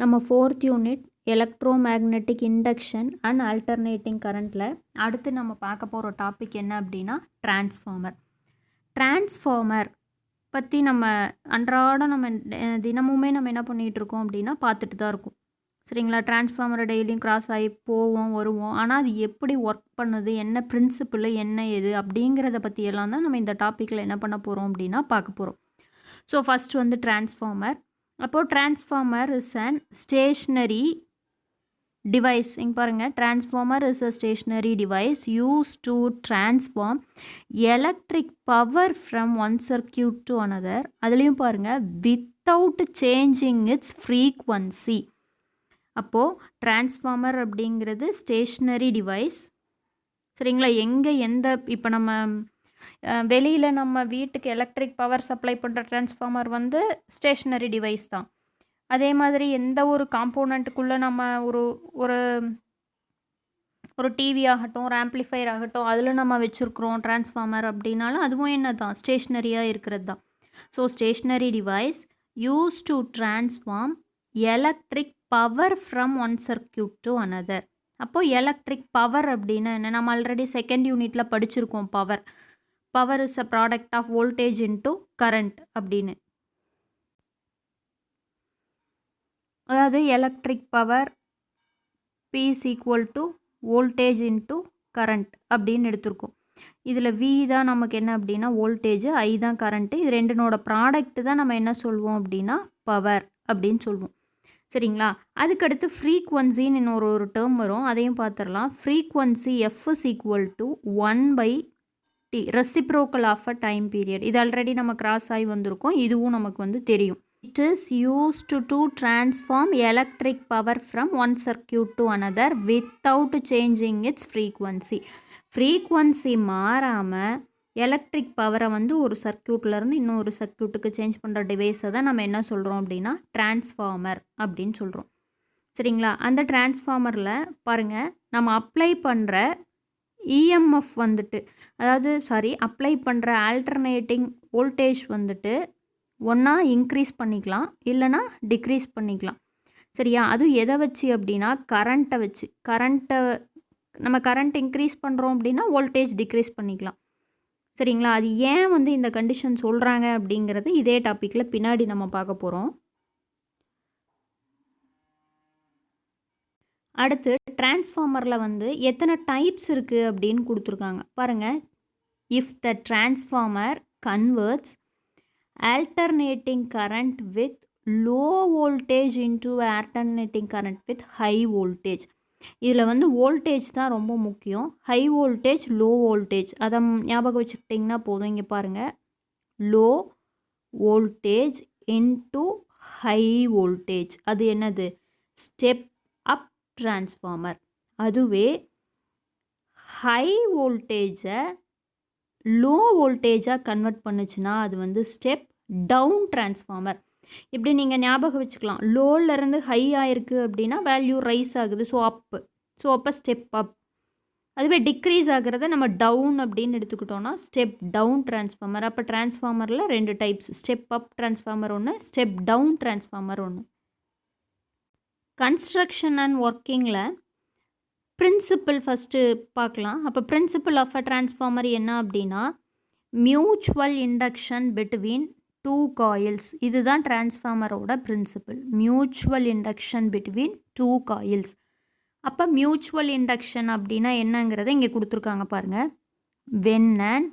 நம்ம 4th unit electromagnetic induction and alternating கரண்ட்டில் அடுத்து நம்ம பார்க்க போகிற டாபிக் என்ன அப்படின்னா டிரான்ஸ்ஃபார்மர் பற்றி நம்ம அன்றாடம் நம்ம தினமுமே நம்ம என்ன பண்ணிகிட்ருக்கோம் அப்படின்னா பார்த்துட்டு தான் இருக்கோம். சரிங்களா? டிரான்ஸ்ஃபார்மரை டெய்லியும் கிராஸ் ஆகி போவோம் வருவோம். ஆனால் அது எப்படி ஒர்க் பண்ணுது, என்ன பிரின்சிபிள், என்ன எது அப்படிங்கிறத பற்றியெல்லாம் தான் நம்ம இந்த டாப்பிக்கில் என்ன பண்ண போகிறோம் அப்படின்னா பார்க்க போகிறோம். ஸோ ஃபஸ்ட் வந்து டிரான்ஸ்ஃபார்மர். அப்போது transformer is an stationery device. இங்கே பாருங்கள், transformer is a stationery device use to transform electric power from one circuit to another. அதுலேயும் பாருங்கள், வித்தவுட் சேஞ்சிங் இட்ஸ் ஃப்ரீக்வன்சி. அப்போது டிரான்ஸ்ஃபார்மர் அப்படிங்கிறது ஸ்டேஷ்னரி டிவைஸ். சரிங்களா? எந்த இப்போ நம்ம வெளியில் நம்ம வீட்டுக்கு எலக்ட்ரிக் பவர் சப்ளை பண்ணுற டிரான்ஸ்ஃபார்மர் வந்து ஸ்டேஷ்னரி டிவைஸ் தான். அதே மாதிரி எந்த ஒரு காம்போனண்ட்டுக்குள்ளே நம்ம ஒரு ஒரு ஒரு டிவி ஆகட்டும், ஒரு ஆம்ப்ளிஃபையர் ஆகட்டும், அதில் நம்ம வச்சுருக்குறோம் டிரான்ஸ்ஃபார்மர் அப்படின்னாலும் அதுவும் என்ன தான், ஸ்டேஷ்னரியாக இருக்கிறது தான். So stationary device use to transform electric power from one circuit to another. அப்போது எலக்ட்ரிக் பவர் அப்படின்னா என்ன, நம்ம ஆல்ரெடி செகண்ட் யூனிட்டில் படிச்சிருக்கோம். Power is a product of voltage into current அப்படின்னு. அதாவது electric power P is equal to voltage into current அப்படின்னு எடுத்திருக்கோம். இதில் V தான் நமக்கு என்ன அப்படின்னா வோல்டேஜ், I தான் கரண்ட்டு. இது ரெண்டுனோட ப்ராடக்ட் தான் நம்ம என்ன சொல்வோம் அப்படின்னா பவர் அப்படின்னு சொல்லுவோம். சரிங்களா? அதுக்கடுத்து ஃப்ரீக்வன்சின்னு இன்னொரு டேர்ம் வரும், அதையும் பார்த்துடலாம். Frequency F is equal to 1/T, reciprocal of a time period. இது ஆல்ரெடி நம்ம கிராஸ் ஆகி வந்திருக்கோம், இதுவும் நமக்கு வந்து தெரியும். It is used to transform electric power from one circuit to another without changing its frequency. Frequency மாறாமல் எலக்ட்ரிக் பவரை வந்து ஒரு சர்க்கியூட்லேருந்து இன்னொரு சர்க்கியூட்டுக்கு சேஞ்ச் பண்ணுற டிவைஸை தான் நம்ம என்ன சொல்கிறோம் அப்படின்னா டிரான்ஸ்ஃபார்மர் அப்படின்னு சொல்கிறோம். சரிங்களா? அந்த டிரான்ஸ்ஃபார்மரில் பாருங்கள், நம்ம அப்ளை பண்ணுற இஎம்எஃப் வந்துட்டு, அப்ளை பண்ணுற ஆல்டர்னேட்டிங் வோல்டேஜ் வந்துட்டு ஒன்றா இன்க்ரீஸ் பண்ணிக்கலாம், இல்லைனா டிக்ரீஸ் பண்ணிக்கலாம். சரியா? அதுவும் எதை வச்சு அப்படின்னா கரண்ட்டை வச்சு. நம்ம கரண்ட் இன்க்ரீஸ் பண்ணுறோம் அப்படின்னா வோல்டேஜ் டிக்ரீஸ் பண்ணிக்கலாம். சரிங்களா? அது ஏன் வந்து இந்த கண்டிஷன் சொல்கிறாங்க அப்படிங்கிறது இதே டாப்பிக்கில் பின்னாடி நம்ம பார்க்க போகிறோம். அடுத்து டிரான்ஸ்ஃபார்மரில் வந்து எத்தனை டைப்ஸ் இருக்குது அப்படின்னு கொடுத்துருக்காங்க பாருங்கள். If the transformer converts alternating current with low voltage into alternating current with high voltage. இதில் வந்து வோல்டேஜ் தான் ரொம்ப முக்கியம். ஹை வோல்டேஜ், லோ வோல்டேஜ், அதை ஞாபகம் வச்சுக்கிட்டிங்கன்னா போதும். இங்கே பாருங்கள், low voltage into high voltage, அது என்னது, ஸ்டெப் அப் டிரான்ஸ்ஃபார்மர். அதுவே ஹை வோல்டேஜை லோ வோல்டேஜாக கன்வெர்ட் பண்ணுச்சுன்னா அது வந்து ஸ்டெப் டவுன் டிரான்ஸ்ஃபார்மர். இப்படி நீங்கள் ஞாபகம் வச்சுக்கலாம். லோலேருந்து ஹை ஆகிருக்கு அப்படின்னா வேல்யூ ரைஸ் ஆகுது, ஸோ அப்போ ஸ்டெப் அப். அதுவே டிக்ரீஸ் ஆகிறத நம்ம டவுன் அப்படின்னு எடுத்துக்கிட்டோன்னா ஸ்டெப் டவுன் டிரான்ஸ்ஃபார்மர். அப்போ டிரான்ஸ்ஃபார்மரில் 2 டைப்ஸ், ஸ்டெப் அப் டிரான்ஸ்ஃபார்மர் ஒன்று, ஸ்டெப் டவுன் டிரான்ஸ்ஃபார்மர் ஒன்று. கன்ஸ்ட்ரக்ஷன் அண்ட் ஒர்க்கிங்கில் பிரின்சிபிள் ஃபஸ்ட்டு பார்க்கலாம். அப்போ பிரின்சிபிள் ஆஃப் அ டிரான்ஸ்ஃபார்மர் என்ன அப்படின்னா மியூச்சுவல் இண்டக்ஷன் பிட்வீன் 2 காயில்ஸ். இதுதான் டிரான்ஸ்ஃபார்மரோட principle, mutual induction between 2 coils. அப்போ மியூச்சுவல் இண்டக்ஷன் அப்படின்னா என்னங்கிறத இங்கே கொடுத்துருக்காங்க பாருங்கள். when an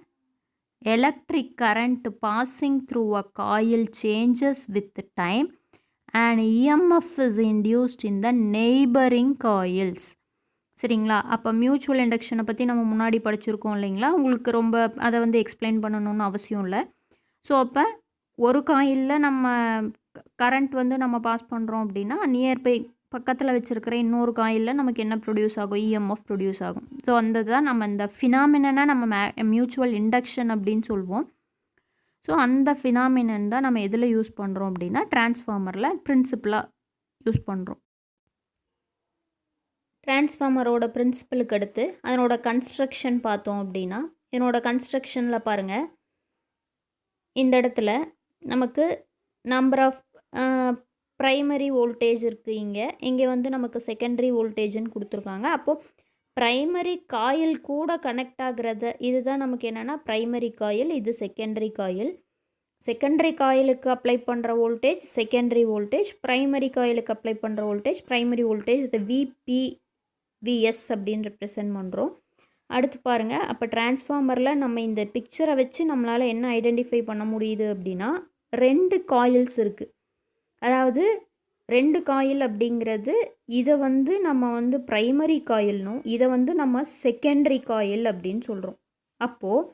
electric current passing through a coil changes with time and EMF is induced in the neighboring coils. சரிங்களா? அப்போ மியூச்சுவல் இண்டக்ஷனை பற்றி நம்ம முன்னாடி படிச்சிருக்கோம் இல்லைங்களா? உங்களுக்கு ரொம்ப அதை வந்து எக்ஸ்பிளைன் பண்ணணும்னு அவசியம் இல்லை. ஸோ அப்போ ஒரு காயிலில் நம்ம கரண்ட் வந்து நம்ம பாஸ் பண்ணுறோம் அப்படின்னா நியர்பை பக்கத்தில் வச்சுருக்கிற இன்னொரு காயிலில் நமக்கு என்ன ப்ரொடியூஸ் ஆகும், இஎம்எஃப் ப்ரொடியூஸ் ஆகும். ஸோ அந்த தான் நம்ம இந்த ஃபினாமினனை நம்ம மியூச்சுவல் இண்டக்ஷன் அப்படின்னு சொல்லுவோம். ஸோ அந்த ஃபினாமினன் தான் நம்ம எதில் யூஸ் பண்ணுறோம் அப்படின்னா டிரான்ஸ்ஃபார்மரில் பிரின்சிபலாக யூஸ் பண்ணுறோம். டிரான்ஸ்ஃபார்மரோட பிரின்சிபலுக்கு அடுத்து அதனோட கன்ஸ்ட்ரக்ஷன் பார்த்தோம் அப்படின்னா, இதனோட கன்ஸ்ட்ரக்ஷனில் பாருங்கள், இந்த இடத்துல நமக்கு நம்பர் ஆஃப் ப்ரைமரி வோல்டேஜ் இருக்குது இங்கே வந்து நமக்கு செகண்டரி வோல்டேஜ்னு கொடுத்துருக்காங்க. அப்போது ப்ரைமரி காயில் கூட கனெக்ட் ஆகிறது இதுதான் நமக்கு என்னென்னா ப்ரைமரி காயில், இது செகண்டரி காயில். செகண்டரி காயிலுக்கு அப்ளை பண்ணுற வோல்டேஜ் செகண்டரி வோல்டேஜ், ப்ரைமரி காயிலுக்கு அப்ளை பண்ணுற வோல்டேஜ் ப்ரைமரி வோல்டேஜ். இது விபிவிஎஸ் அப்படின்னு ரெப்ரசன்ட் பண்ணுறோம். அடுத்து பாருங்கள், அப்போ டிரான்ஸ்ஃபார்மரில் நம்ம இந்த பிக்சரை வச்சு நம்மளால் என்ன ஐடென்டிஃபை பண்ண முடியுது அப்படின்னா 2 காயில்ஸ் இருக்குது. அதாவது 2 காயில் அப்படிங்கிறது இதை வந்து நம்ம வந்து ப்ரைமரி காயில்னும் இதை வந்து நம்ம செகண்டரி காயில் அப்படின்னு சொல்கிறோம். அப்போது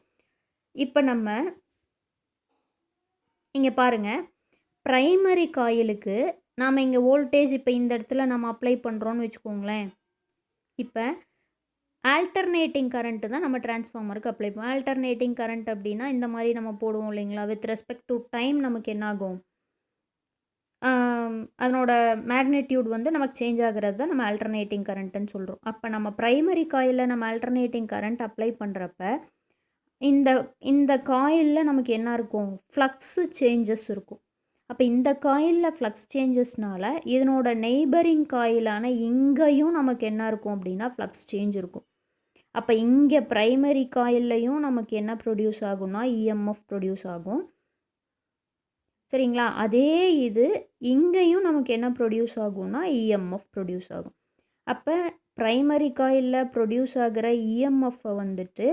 இப்போ நம்ம இங்கே பாருங்கள், ப்ரைமரி காயிலுக்கு நாம் இங்கே வோல்டேஜ் இப்போ இந்த இடத்துல நம்ம அப்ளை பண்ணுறோன்னு வச்சுக்கோங்களேன். இப்போ ஆல்டர்னேட்டிங் கரண்ட்டு தான் நம்ம டிரான்ஸ்ஃபார்மருக்கு அப்ளை பண்ணுவோம். ஆல்டர்னேட்டிங் கரண்ட் அப்படின்னா இந்த மாதிரி நம்ம போடுவோம் இல்லைங்களா, வித் ரெஸ்பெக்ட் டு டைம் நமக்கு என்ன ஆகும், அதனோட மேக்னிடியூட் வந்து நமக்கு சேஞ்ச் ஆகிறது தான் நம்ம ஆல்டர்னேட்டிங் கரண்ட்டுன்னு சொல்கிறோம். அப்போ நம்ம ப்ரைமரி காயிலில் நம்ம ஆல்டர்னேட்டிங் கரண்ட் அப்ளை பண்ணுறப்ப இந்த இந்த காயிலில் நமக்கு என்ன இருக்கும், ஃப்ளக்ஸு சேஞ்சஸ் இருக்கும். அப்போ இந்த காயிலில் ஃப்ளக்ஸ் சேஞ்சஸ்னால இதனோட நெய்பரிங் காயிலான இங்கேயும் நமக்கு என்ன இருக்கும் அப்படின்னா ஃப்ளக்ஸ் சேஞ்ச் இருக்கும். அப்போ இங்கே ப்ரைமரி காயில்லையும் நமக்கு என்ன ப்ரொடியூஸ் ஆகும்னா இஎம்எஃப் ப்ரொடியூஸ் ஆகும். சரிங்களா, அதே இது இங்கேயும் நமக்கு என்ன ப்ரொடியூஸ் ஆகும்னா இஎம்எஃப் ப்ரொடியூஸ் ஆகும். அப்போ ப்ரைமரி காயிலில் ப்ரொடியூஸ் ஆகிற இஎம்எஃப்பை வந்துட்டு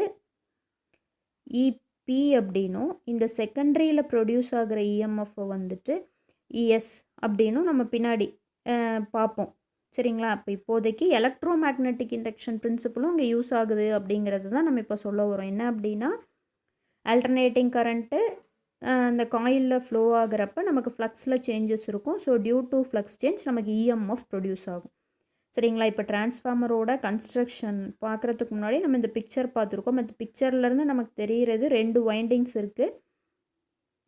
இபி அப்படின்னும், இந்த செகண்டரியில் ப்ரொடியூஸ் ஆகிற இஎம்எஃப்பை வந்துட்டு இஎஸ் அப்படின்னும் நம்ம பின்னாடி பார்ப்போம். சரிங்களா, அப்போ இப்போதைக்கு எலக்ட்ரோ மேக்னெட்டிக் இண்டக்ஷன் பிரின்சிபலும் இங்கே யூஸ் ஆகுது அப்படிங்கிறது தான் நம்ம இப்போ சொல்ல வரோம். என்ன அப்படின்னா ஆல்டர்னேட்டிங் கரண்ட்டு அந்த காயிலில் ஃப்ளோ ஆகிறப்ப நமக்கு ஃப்ளக்ஸில் சேஞ்சஸ் இருக்கும். So due to flux change நமக்கு இஎம்எஃப் ப்ரொடியூஸ் ஆகும். சரிங்களா, இப்போ டிரான்ஸ்ஃபார்மரோட கன்ஸ்ட்ரக்ஷன் பார்க்குறதுக்கு முன்னாடி நம்ம இந்த பிக்சர் பார்த்துருக்கோம். இந்த பிக்சர்லேருந்து நமக்கு தெரிகிறது 2 வைண்டிங்ஸ் இருக்குது.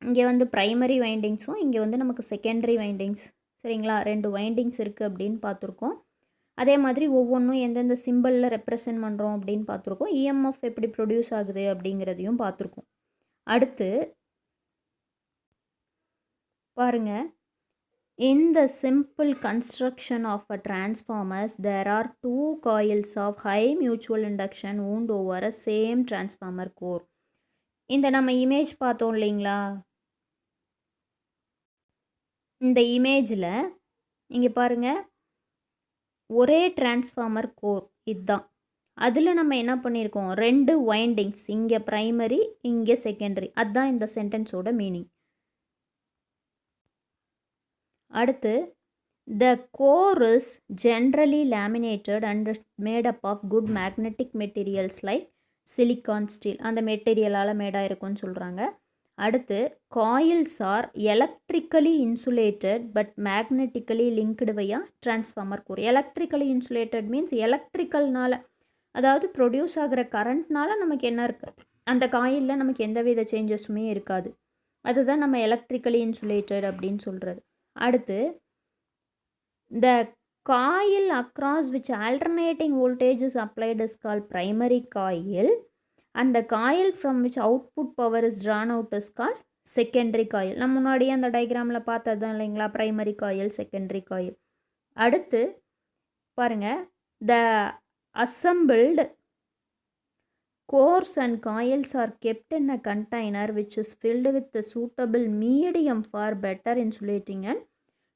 இங்கே வந்து ப்ரைமரி வைண்டிங்ஸும் இங்கே வந்து நமக்கு செகண்டரி வைண்டிங்ஸ். சரிங்களா, 2 வைண்டிங்ஸ் இருக்குது அப்படின்னு பார்த்துருக்கோம். அதே மாதிரி ஒவ்வொன்றும் எந்தெந்த சிம்பிளில் ரெப்ரசன்ட் பண்ணுறோம் அப்படின்னு பார்த்துருக்கோம். இஎம்எஃப் எப்படி ப்ரொடியூஸ் ஆகுது அப்படிங்கிறதையும் பார்த்துருக்கோம். அடுத்து பாருங்கள், in the simple construction of a transformers there are 2 coils of high mutual induction wound over a same transformer core. இந்த நம்ம இமேஜ் பார்த்தோம் இல்லைங்களா, இந்த இமேஜில் இங்கே பாருங்கள், ஒரே டிரான்ஸ்ஃபார்மர் கோர் இதுதான். அதில் நம்ம என்ன பண்ணியிருக்கோம், 2 வைண்டிங்ஸ், இங்கே ப்ரைமரி இங்கே செகண்டரி. அதுதான் இந்த சென்டென்ஸோட மீனிங். அடுத்து the core is generally laminated and made up of good magnetic materials like silicon steel. அந்த மெட்டீரியலால் மேடாக இருக்கும்னு சொல்கிறாங்க. அடுத்து coils are electrically insulated but magnetically linked via transformer core. Electrically insulated means எலக்ட்ரிக்கல்னால், அதாவது ப்ரொடியூஸ் ஆகிற கரண்ட்னால நமக்கு என்ன இருக்குது, அந்த காயிலில் நமக்கு எந்தவித சேஞ்சஸுமே இருக்காது. அதுதான் நம்ம எலக்ட்ரிக்கலி இன்சுலேட்டட் அப்படின்னு சொல்கிறது. அடுத்து the coil across which alternating voltage is applied is called primary coil and the coil from which output power is drawn out is called secondary coil. நம்ம முன்னாடியே அந்த டயக்ராமில் பார்த்தது தான் இல்லைங்களா, primary coil secondary coil. அடுத்து பாருங்கள், the assembled cores and coils are kept in a container which is filled with the suitable medium for better insulating and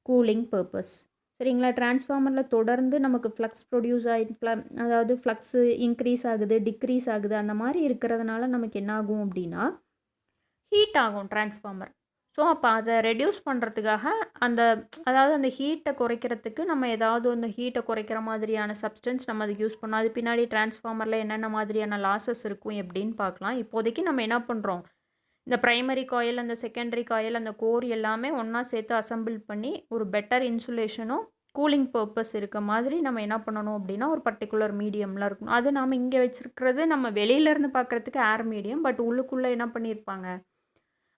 cooling purpose. சரிங்களா, டிரான்ஸ்ஃபார்மரில் தொடர்ந்து நமக்கு ஃப்ளக்ஸ் ப்ரொடியூஸ் அதாவது ஃப்ளக்ஸு இன்க்ரீஸ் ஆகுது degrees ஆகுது, அந்த மாதிரி இருக்கிறதுனால நமக்கு என்ன ஆகும் அப்படின்னா ஹீட் ஆகும் டிரான்ஸ்ஃபார்மர். ஸோ அப்போ அதை ரெடியூஸ் பண்ணுறதுக்காக அதாவது அந்த ஹீட்டை குறைக்கிறதுக்கு நம்ம ஏதாவது அந்த ஹீட்டை குறைக்கிற மாதிரியான சப்ஸ்டன்ஸ் நம்ம அதுக்கு யூஸ் பண்ணோம். அது பின்னாடி டிரான்ஸ்ஃபார்மரில் என்னென்ன மாதிரியான லாஸஸ் இருக்கும் எப்படின்னு பார்க்கலாம். இப்போதைக்கு நம்ம என்ன பண்ணுறோம், இந்த ப்ரைமரி காயில் அந்த செகண்டரி காயில் அந்த கோர் எல்லாமே ஒன்றா சேர்த்து அசம்பிள் பண்ணி ஒரு பெட்டர் இன்சுலேஷனும் கூலிங் பர்பஸ் இருக்க மாதிரி நம்ம என்ன பண்ணணும் அப்படின்னா ஒரு பர்டிகுலர் மீடியம்லாம் இருக்கணும். அது நம்ம இங்கே வச்சுருக்கிறது நம்ம வெளியிலேருந்து பார்க்குறதுக்கு ஏர் மீடியம், பட் உள்ளுக்குள்ளே என்ன பண்ணியிருப்பாங்க,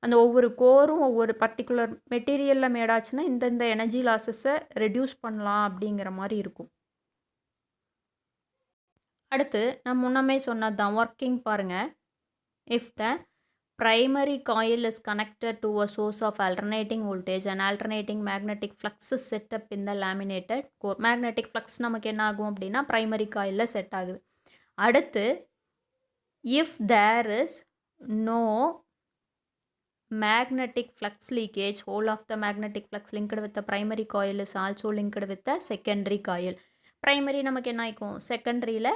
அந்த ஒவ்வொரு கோரும் ஒவ்வொரு பர்டிகுலர் மெட்டீரியலில் மேடாச்சுன்னா இந்தந்த எனர்ஜி லாஸஸை ரெடியூஸ் பண்ணலாம் அப்படிங்கிற மாதிரி இருக்கும். அடுத்து நம்ம முன்னமே சொன்னது தான் ஒர்க்கிங் பாருங்கள். If the primary coil is connected to a source of alternating voltage and alternating magnetic flux is set up in the laminated core. Magnetic flux நமக்கு என்ன ஆகும் அப்படின்னா primary coilல செட் ஆகுது. அடுத்து if there is no magnetic flux leakage, whole of the magnetic flux linked with the primary coil is also linked with the secondary coil. primary நமக்கு என்ன ஆயிக்கும், செகண்டரியில்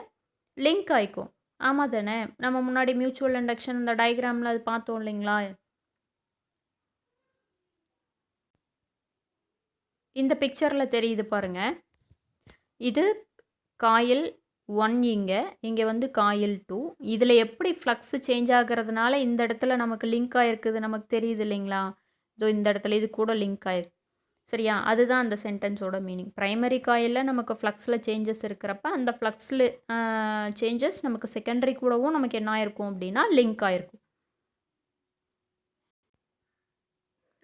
link ஆயிக்கும். ஆமாம் தானே, நம்ம முன்னாடி மியூச்சுவல் இண்டக்ஷன் இந்த டயக்ராமில் அது பார்த்தோம் இல்லைங்களா. இந்த பிக்சரில் தெரியுது பாருங்க, இது காயில் 1, இங்கே வந்து காயில் 2. இதில் எப்படி ஃப்ளக்ஸ் சேஞ்ச் ஆகிறதுனால இந்த இடத்துல நமக்கு லிங்க் ஆகிருக்குது நமக்கு தெரியுது இல்லைங்களா. இதோ இந்த இடத்துல இது கூட லிங்க் ஆயிருக்கு. சரியா, அதுதான் அந்த சென்டென்ஸோட மீனிங். ப்ரைமரி காயிலில் நமக்கு ஃப்ளக்ஸில் சேஞ்சஸ் இருக்கிறப்ப அந்த ஃப்ளக்ஸில் சேஞ்சஸ் நமக்கு செகண்டரி கூடவும் நமக்கு என்ன ஆயிருக்கும் அப்படின்னா லிங்க் ஆயிருக்கும்.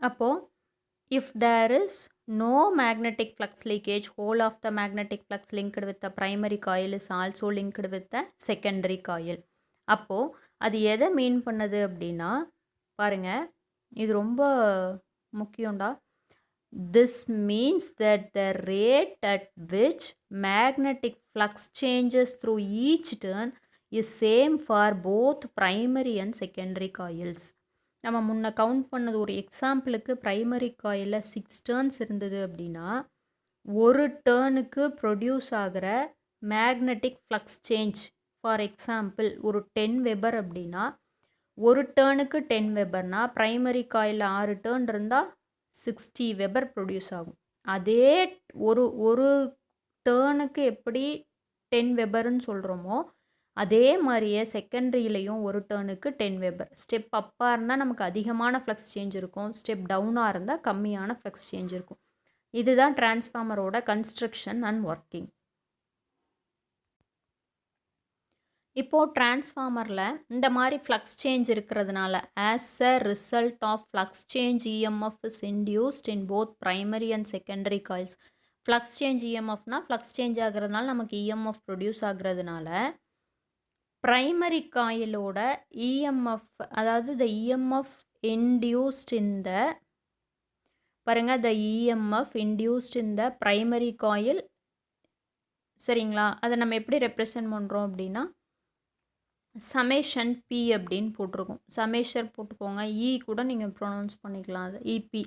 அப்போது if there is no magnetic flux leakage, whole of the magnetic flux linked with the primary coil is also linked with the secondary coil. அப்போது அது எதை மீன் பண்ணுது அப்படின்னா பாருங்கள், இது ரொம்ப முக்கியம்டா. This means that the rate at which magnetic flux changes through each turn is same for both primary and secondary coils. நம்ம முன்ன கவுண்ட் பண்ணது ஒரு எக்ஸாம்பிளுக்கு ப்ரைமரி காயிலில் 6 டேர்ன்ஸ் இருந்தது அப்படின்னா ஒரு டேர்னுக்கு ப்ரொடியூஸ் ஆகிற magnetic flux change for example ஒரு 10 வெபர் அப்படின்னா ஒரு டேர்னுக்கு 10 வெபர்னா ப்ரைமரி காயிலில் 6 டேர்ன் இருந்தால் 60 வெபர் ப்ரொடியூஸ் ஆகும். அதே ஒரு டேர்னுக்கு எப்படி 10 வெபர்னு சொல்கிறோமோ அதே மாதிரியே செகண்டரியிலையும் ஒரு டேர்னுக்கு 10 வெபர். ஸ்டெப் அப்பாக இருந்தால் நமக்கு அதிகமான ஃப்ளக்ஸ் சேஞ்ச் இருக்கும், ஸ்டெப் டவுனாக இருந்தால் கம்மியான ஃப்ளக்ஸ் சேஞ்ச் இருக்கும். இதுதான் டிரான்ஸ்ஃபார்மரோட கன்ஸ்ட்ரக்ஷன் அண்ட் ஒர்க்கிங். இப்போது டிரான்ஸ்ஃபார்மரில் இந்த மாதிரி ஃப்ளக்ஸ் சேஞ்ச் இருக்கிறதுனால as a result of flux change EMF is induced in both primary and secondary coils. Flux change இஎம்எஃப்னா ஃப்ளக்ஸ் சேஞ்ச் ஆகிறதுனால நமக்கு இஎம்எஃப் ப்ரொடியூஸ் ஆகிறதுனால ப்ரைமரி காயிலோட இஎம்எஃப், அதாவது the EMF induced in the பாருங்கள், the EMF induced in the primary coil. சரிங்களா, அதை நம்ம எப்படி ரெப்ரசன்ட் பண்ணுறோம் அப்படின்னா சமேஷன் பி அப்படின்னு போட்டிருக்கோம். சமேஷர் போட்டுக்கோங்க, இ கூட நீங்கள் ப்ரொனவுன்ஸ் பண்ணிக்கலாம். அது EP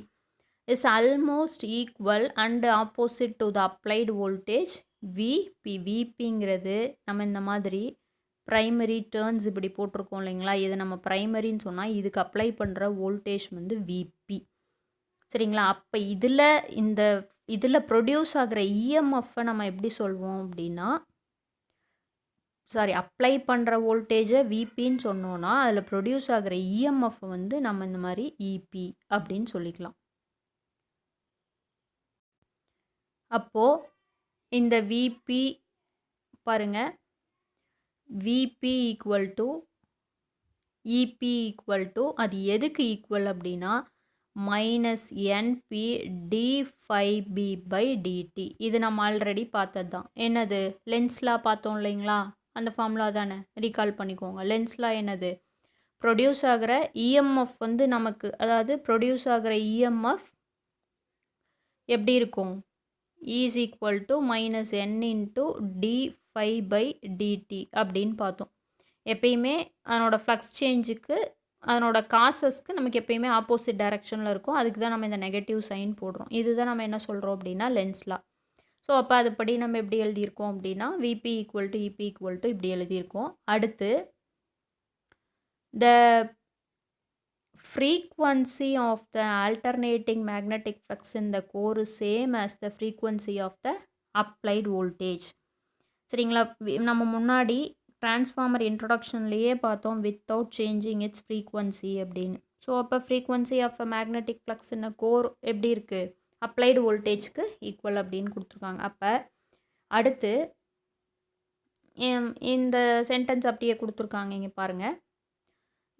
is almost equal and opposite to the applied voltage VP. விபிங்கிறது நம்ம இந்த மாதிரி ப்ரைமரி டேர்ன்ஸ் இப்படி போட்டிருக்கோம் இல்லைங்களா, இது நம்ம ப்ரைமரின்னு சொன்னால் இதுக்கு அப்ளை பண்ணுற வோல்டேஜ் வந்து விபி. சரிங்களா, அப்போ இதில் ப்ரொடியூஸ் ஆகிற இஎம்எஃப்பை நம்ம எப்படி சொல்வோம் அப்படின்னா அப்ளை பண்ணுற வோல்டேஜை விபின்னு சொன்னோன்னா அதில் ப்ரொடியூஸ் ஆகிற இஎம்எஃப் வந்து நம்ம இந்த மாதிரி இபி அப்படின்னு சொல்லிக்கலாம். அப்போது இந்த விபி பாருங்கள், VP equal to EP equal to அது எதுக்கு ஈக்குவல் அப்படின்னா மைனஸ் என்பி டி5பி பை டிடி. இது நம்ம ஆல்ரெடி பார்த்தது தான். என்னது, லென்ஸ்லாம் பார்த்தோம் இல்லைங்களா, அந்த ஃபார்முலா தானே, ரீகால் பண்ணிக்கோங்க. லென்ஸ்லாம் என்னது, ப்ரொடியூஸ் ஆகிற இஎம்எஃப் வந்து நமக்கு, அதாவது ப்ரொடியூஸ் ஆகிற இஎம்எஃப் எப்படி இருக்கும், is equal to minus N into டி5/dt அப்படின்னு பார்த்தோம். எப்பயுமே அதனோட ஃப்ளக்ஸ் சேஞ்சுக்கு அதனோட காசஸ்க்கு நமக்கு எப்பயுமே ஆப்போசிட் டைரக்ஷனில் இருக்கும். அதுக்கு தான் நம்ம இந்த நெகட்டிவ் சைன் போடுறோம். இதுதான் நம்ம என்ன சொல்கிறோம் அப்படின்னா லென்ஸ்லாம். ஸோ அப்போ அதுபடி நம்ம எப்படி எழுதியிருக்கோம் அப்படின்னா VP equal to EP equal to இப்படி எழுதியிருக்கோம். அடுத்து த frequency of the alternating magnetic flux in the core is same as the frequency of the applied voltage. சரிங்களா, நம்ம முன்னாடி டிரான்ஸ்ஃபார்மர் இன்ட்ரொடக்ஷன்லேயே பார்த்தோம் வித்தவுட் சேஞ்சிங் இட்ஸ் ஃப்ரீக்வன்சி அப்படின்னு. ஸோ அப்போ frequency of a magnetic flux in core எப்படி இருக்குது, applied வோல்டேஜ்க்கு equal அப்படின்னு கொடுத்துருக்காங்க. அப்போ அடுத்து இந்த சென்டென்ஸ் அப்படியே கொடுத்துருக்காங்க, இங்கே பாருங்கள்.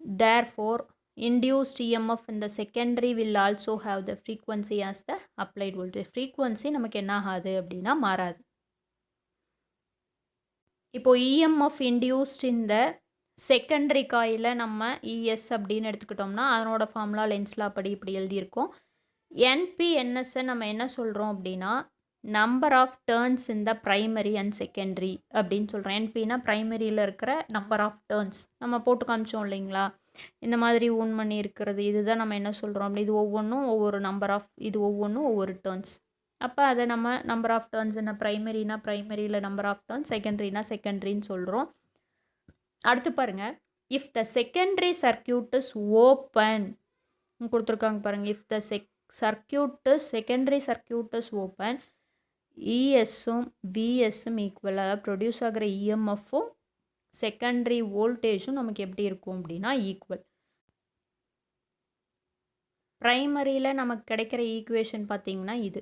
therefore induced EMF in the secondary will also have the frequency as the applied voltage. frequency நமக்கு என்ன ஆகாது அப்படின்னா மாறாது. இப்போ EMF induced in the secondary காயில நம்ம இஎஸ் அப்படின்னு எடுத்துக்கிட்டோம்னா அதனோட ஃபார்முலா லென்ஸ் லா படி இப்படி எழுதியிருக்கோம். என்பிஎன்எஸ்ஸை நம்ம என்ன சொல்கிறோம் அப்படின்னா number of turns in the primary and secondary அப்படின்னு சொல்கிறோம். என்பினா ப்ரைமரியில் இருக்கிற நம்பர் ஆஃப் டேர்ன்ஸ் நம்ம போட்டு காமிச்சோம் இல்லைங்களா, இந்த மாதிரி ஊன் பண்ணி இருக்கிறது இதுதான் நம்ம என்ன சொல்கிறோம் அப்படி. இது ஒவ்வொன்றும் ஒவ்வொரு நம்பர் ஆஃப், இது ஒவ்வொன்றும் ஒவ்வொரு டேர்ன்ஸ். அப்போ அதை நம்ம நம்பர் ஆஃப் டேர்ன்ஸ் என்ன, ப்ரைமரினா ப்ரைமரியில் நம்பர் ஆஃப் டேர்ன்ஸ், செகண்டரினா செகண்டரின்னு சொல்கிறோம். அடுத்து பாருங்கள், if the secondary circuit is open கொடுத்துருக்காங்க பாருங்கள். If the secondary circuit is open, இஎஸ்ஸும் விஎஸ்ஸும் ஈக்குவல், அதாவது ப்ரொடியூஸ் ஆகிற இஎம்எஃப்பும் செகண்டரி வோல்டேஜும் நமக்கு எப்படி இருக்கும் அப்படின்னா ஈக்குவல். ப்ரைமரியில் நமக்கு கிடைக்கிற ஈக்குவேஷன் பார்த்திங்கன்னா இது,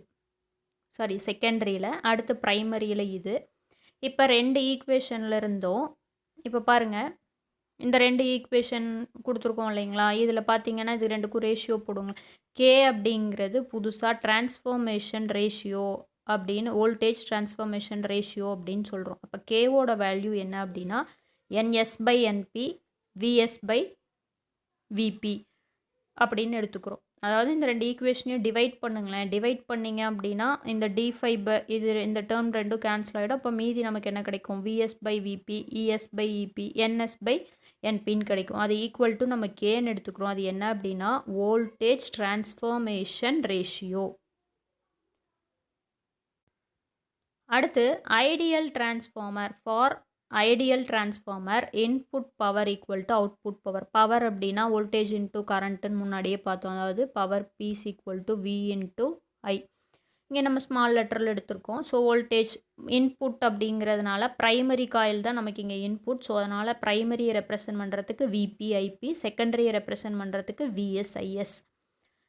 சாரி செகண்டரியில், அடுத்து ப்ரைமரியில் இது. இப்போ ரெண்டு ஈக்குவேஷனில் இருந்தோம். இப்போ பாருங்கள், இந்த ரெண்டு ஈக்குவேஷன் கொடுத்துருக்கோம் இல்லைங்களா, இதில் பார்த்தீங்கன்னா இது ரெண்டுக்கும் ரேஷியோ போடுங்க. கே அப்படிங்கிறது புதுசாக டிரான்ஸ்ஃபர்மேஷன் ரேஷியோ அப்படின்னு, வோல்டேஜ் டிரான்ஸ்ஃபர்மேஷன் ரேஷியோ அப்படின்னு சொல்கிறோம். அப்போ கேவோட வேல்யூ என்ன அப்படின்னா NS/NP VS/VP அப்படின்னு எடுத்துக்கிறோம். அதாவது இந்த ரெண்டு ஈக்குவேஷனையும் டிவைட் பண்ணுங்களேன். டிவைட் பண்ணிங்க அப்படின்னா இந்த d5 இது இந்த டேர்ம் ரெண்டும் கேன்சல் ஆகிடும். அப்போ மீதி நமக்கு என்ன கிடைக்கும், VS/VP ES/EP NS/NPன்னு கிடைக்கும். அது ஈக்குவல் டு நம்ம கேன்னு எடுத்துக்கிறோம். அது என்ன அப்படின்னா வோல்டேஜ் டிரான்ஸ்ஃபர்மேஷன் ரேஷியோ. அடுத்து ideal transformer. For ideal transformer input power equal to output power. Power அப்படின்னா வோல்டேஜ் இன்ட்டு கரண்ட்டுன்னு முன்னாடியே பார்த்தோம். அதாவது power P is equal to V into I. இங்கே நம்ம ஸ்மால் லெட்டரில் எடுத்திருக்கோம். ஸோ வோல்டேஜ் இன்புட் அப்படிங்கிறதுனால ப்ரைமரி காயில் தான் நமக்கு இங்கே இன்புட். ஸோ அதனால் ப்ரைமரியை ரெப்ரசன்ட் பண்ணுறதுக்கு VP/IP, செகண்டரியை ரெப்ரசன்ட் பண்ணுறதுக்கு VS/IS.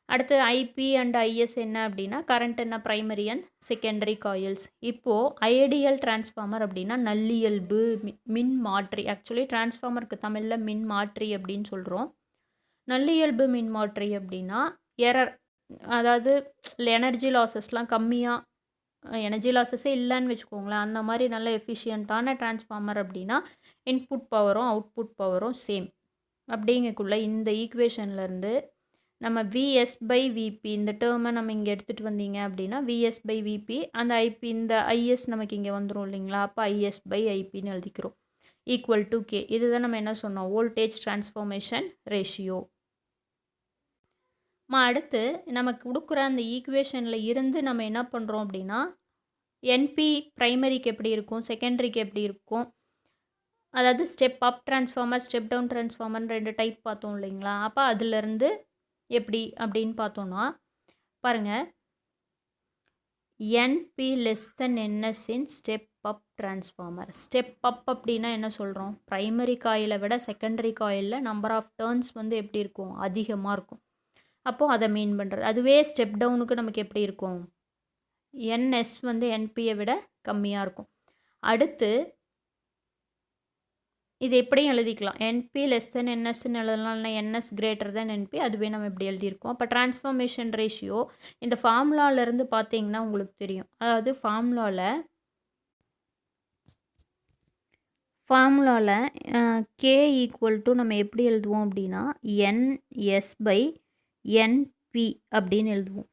அடுத்து ஐபி அண்ட் ஐஎஸ் என்ன அப்படின்னா கரண்ட் என்ன, ப்ரைமரி அண்ட் செகண்டரி காயில்ஸ். இப்போது ஐடியல் டிரான்ஸ்ஃபார்மர் அப்படின்னா நல்லியல்பு மின் மாற்றி. ஆக்சுவலி டிரான்ஸ்ஃபார்மருக்கு தமிழில் மின் மாற்றி அப்படின்னு சொல்கிறோம். நல்லியல்பு மின் மாற்றி அப்படின்னா எரர், அதாவது எனர்ஜி லாஸஸ்லாம் கம்மியாக, எனர்ஜி லாஸஸே இல்லைன்னு வச்சுக்கோங்களேன், அந்த மாதிரி நல்ல எஃபிஷியண்ட்டான டிரான்ஸ்ஃபார்மர் அப்படின்னா இன்புட் பவரும் அவுட்புட் பவரும் சேம். அப்படிங்கக்குள்ளே இந்த ஈக்குவேஷன்லேருந்து நம்ம VS/VP இந்த டேர்மை நம்ம இங்கே எடுத்துகிட்டு வந்தீங்க அப்படின்னா VS/VP, அந்த ஐபி இந்த ஐஎஸ் நமக்கு இங்கே வந்துடும் இல்லைங்களா, அப்போ IS/IPன்னு எழுதிக்கிறோம். Equal to K. இதுதான் நம்ம என்ன சொன்னோம், வோல்டேஜ் டிரான்ஸ்ஃபர்மேஷன் ரேஷியோ. அடுத்து நமக்கு கொடுக்குற அந்த ஈக்குவேஷனில் இருந்து நம்ம என்ன பண்ணுறோம் அப்படின்னா என்பி ப்ரைமரிக்கு எப்படி இருக்கும், செகண்டரிக்கு எப்படி இருக்கும், அதாவது step up transformer step down transformer ரெண்டு டைப் பார்த்தோம் இல்லைங்களா. அப்போ அதுலேருந்து எப்படி அப்படின்னு பார்த்தோன்னா பாருங்கள், NP less than NS in step up transformer. Step up அப்படின்னா என்ன சொல்கிறோம், ப்ரைமரி காயிலை விட செகண்டரி காயிலில் நம்பர் ஆஃப் டேர்ன்ஸ் வந்து எப்படி இருக்கும், அதிகமாக இருக்கும். அப்போது அதை மீன் பண்ணுறது. அதுவே ஸ்டெப் டவுனுக்கு நமக்கு எப்படி இருக்கும், NS வந்து NPயை விட கம்மியாக இருக்கும். அடுத்து இது எப்படியும் எழுதிக்கலாம், NP லெஸ் தென் NSன்னு எழுதலாம், இல்லைனா NS கிரேட்டர் தென் NP, அதுவே நம்ம இப்படி எழுதியிருக்கோம். அப்போ டிரான்ஸ்ஃபர்மேஷன் ரேஷியோ இந்த ஃபார்முலாவிலேருந்து பார்த்தீங்கன்னா உங்களுக்கு தெரியும். அதாவது ஃபார்முலாவில் K ஈக்குவல் டு நம்ம எப்படி எழுதுவோம் அப்படின்னா NS/NP அப்படின்னு எழுதுவோம்.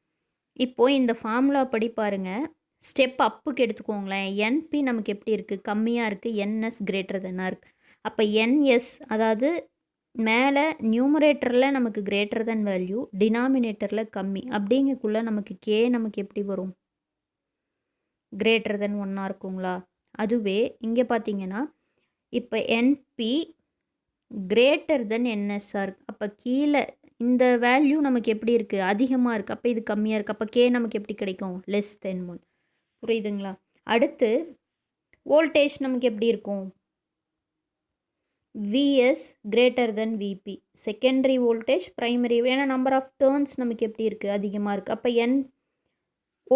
இப்போது இந்த ஃபார்முலா படி பாருங்கள், ஸ்டெப் அப்புக்கு எடுத்துக்கோங்களேன், NP நமக்கு எப்படி இருக்குது, கம்மியாக இருக்குது, NS கிரேட்டர் தென்னாக இருக்குது. அப்போ NS, அதாவது மேலே நியூமரேட்டரில் நமக்கு கிரேட்டர் தென் வேல்யூ, டினாமினேட்டரில் கம்மி. அப்படிங்கக்குள்ளே நமக்கு K நமக்கு எப்படி வரும், கிரேட்டர் தென் 1 இருக்குங்களா. அதுவே இங்கே பார்த்தீங்கன்னா இப்போ NP கிரேட்டர் தென் NSஆர் இருக்குது. அப்போ கீழே இந்த வேல்யூ நமக்கு எப்படி இருக்குது, அதிகமாக இருக்குது. அப்போ இது கம்மியாக இருக்குது. அப்போ K நமக்கு எப்படி கிடைக்கும், லெஸ் தென் 1. புரியுதுங்களா. அடுத்து வோல்டேஜ் நமக்கு எப்படி இருக்கும், VS greater than VP. Secondary voltage primary, ஏன்னா நம்பர் ஆஃப் டேர்ன்ஸ் நமக்கு எப்படி இருக்குது, அதிகமாக இருக்குது. அப்போ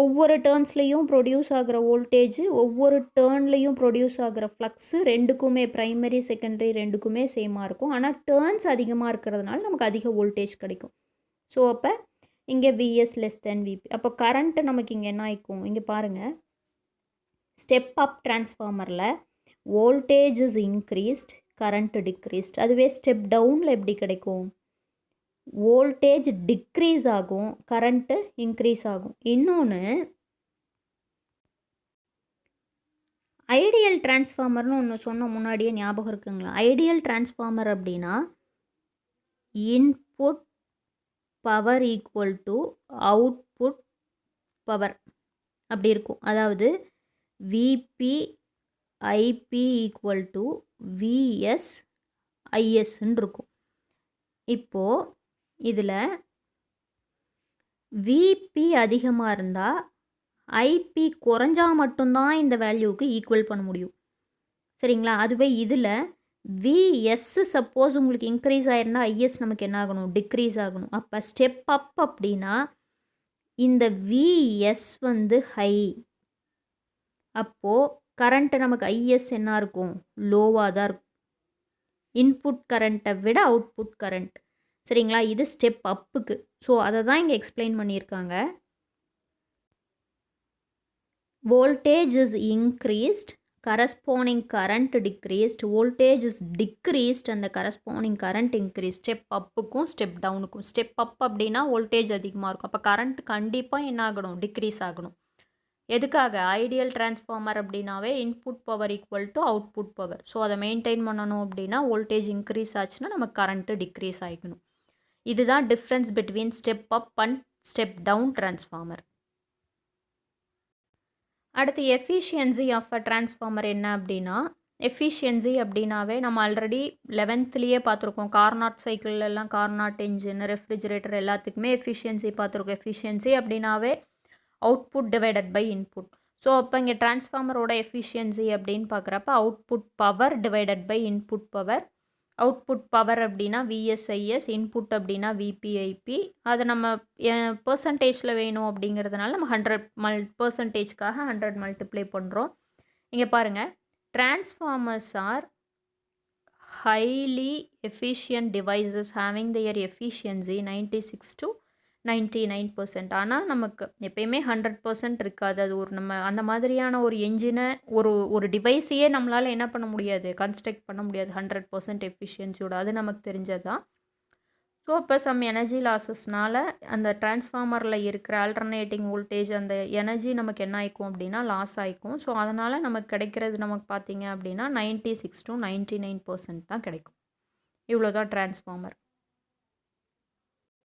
ஒவ்வொரு டேர்ன்ஸ்லேயும் ப்ரொடியூஸ் ஆகிற வோல்டேஜ், ஒவ்வொரு டேர்ன்லேயும் ப்ரொடியூஸ் ஆகிற ஃப்ளக்ஸு ரெண்டுக்குமே, ப்ரைமரி செகண்டரி ரெண்டுக்குமே சேமாக இருக்கும். ஆனால் டேர்ன்ஸ் அதிகமாக இருக்கிறதுனால நமக்கு அதிக வோல்டேஜ் கிடைக்கும். ஸோ அப்போ இங்கே VS லெஸ் தென் VP. அப்போ கரண்ட்டு நமக்கு இங்கே என்ன ஆகிக்கும், இங்கே பாருங்கள், ஸ்டெப் அப் டிரான்ஸ்ஃபார்மரில் voltage is increased, current decreased. அதுவே ஸ்டெப் டவுனில் எப்படி கிடைக்கும்? வோல்டேஜ் டிக்ரீஸ் ஆகும், கரண்ட்டு இன்க்ரீஸ் ஆகும். இன்னொன்று ஐடியல் டிரான்ஸ்ஃபார்மர்னு ஒன்று சொன்ன முன்னாடியே ஞாபகம் இருக்குங்களா? ஐடியல் டிரான்ஸ்ஃபார்மர் அப்படின்னா input power equal to output power அப்படி இருக்கும். அதாவது VP IP equal to VS ஐஎஸ்ன்னு இருக்கும். இப்போது இதில் விபி அதிகமாக இருந்தால் ஐபி குறைஞ்சா மட்டும்தான் இந்த வேல்யூவுக்கு ஈக்குவல் பண்ண முடியும். சரிங்களா? அதுவே இதில் விஎஸ் சப்போஸ் உங்களுக்கு இன்க்ரீஸ் ஆகிருந்தால் ஐஎஸ் நமக்கு என்ன ஆகணும்? டிக்ரீஸ் ஆகணும். அப்போ ஸ்டெப் அப் அப்படின்னா இந்த விஎஸ் வந்து ஹை, அப்போது கரண்ட்டு நமக்கு ஐஎஸ் என்ன இருக்கும்? லோவாக தான் இருக்கும். இன்புட் கரண்ட்டை விட அவுட்புட் கரண்ட். சரிங்களா? இது ஸ்டெப் அப்புக்கு. ஸோ அதை தான் இங்கே எக்ஸ்பிளைன் பண்ணியிருக்காங்க. voltage is increased, corresponding current decreased, voltage is decreased and the corresponding current increased. Step அப்புக்கும் ஸ்டெப் டவுனுக்கும். ஸ்டெப் அப் அப்படின்னா வோல்டேஜ் அதிகமாக இருக்கும், அப்போ கரண்ட் கண்டிப்பாக என்ன ஆகணும்? டிக்ரீஸ் ஆகணும். எதுக்காக? ஐடியல் டிரான்ஸ்ஃபார்மர் அப்படின்னாவே input power equal to output power. So அதை மெயின்டைன் பண்ணணும் அப்படின்னா வோல்டேஜ் இன்க்ரீஸ் ஆச்சுன்னா நம்ம கரண்ட்டு டிக்ரீஸ் ஆகிக்கணும். இதுதான் difference between step up and step down transformer. அடுத்து எஃபிஷியன்சி ஆஃப் அ டிரான்ஸ்ஃபார்மர் என்ன அப்படின்னா, எஃபிஷியன்சி அப்படின்னாவே நம்ம ஆல்ரெடி 11th பார்த்துருக்கோம். கார்னாட் சைக்கிள்லாம், கார்னாட் இன்ஜின், ரெஃப்ரிஜரேட்டர் எல்லாத்துக்குமே எஃபிஷியன்சி பார்த்துருக்கோம். எஃபிஷியன்சி அப்படின்னாவே output divided by input. So அப்போ இங்கே டிரான்ஸ்ஃபார்மரோட எஃபிஷியன்சி அப்படின்னு பார்க்குறப்ப output power divided by input power. Output power அப்படின்னா விஎஸ்ஐஎஸ், இன்புட் அப்படின்னா விபிஐபி. அதை நம்ம பர்சன்டேஜில் வேணும் அப்படிங்கிறதுனால நம்ம 100% 100 மல்டிப்ளை பண்ணுறோம். இங்கே பாருங்கள், transformers R highly efficient devices having their efficiency 96 to 99%. ஆனால் நமக்கு எப்பயுமே 100% இருக்காது. அது ஒரு நம்ம அந்த மாதிரியான ஒரு என்ஜினை ஒரு டிவைஸையே நம்மளால் என்ன பண்ண முடியாது? கன்ஸ்ட்ரக்ட் பண்ண முடியாது 100% எஃபிஷியன்சியோட. அது நமக்கு தெரிஞ்சதுதான். ஸோ இப்போ சம் எனர்ஜி லாஸஸ்னால அந்த டிரான்ஸ்ஃபார்மரில் இருக்கிற ஆல்டர்னேட்டிங் வோல்டேஜ் அந்த எனர்ஜி நமக்கு என்ன ஆயிக்கும் அப்படின்னா லாஸ் ஆகிக்கும். ஸோ அதனால் நமக்கு கிடைக்கிறது நமக்கு பார்த்தீங்க அப்படின்னா 96 to 99% தான் கிடைக்கும். இவ்வளோ தான் டிரான்ஸ்ஃபார்மர்.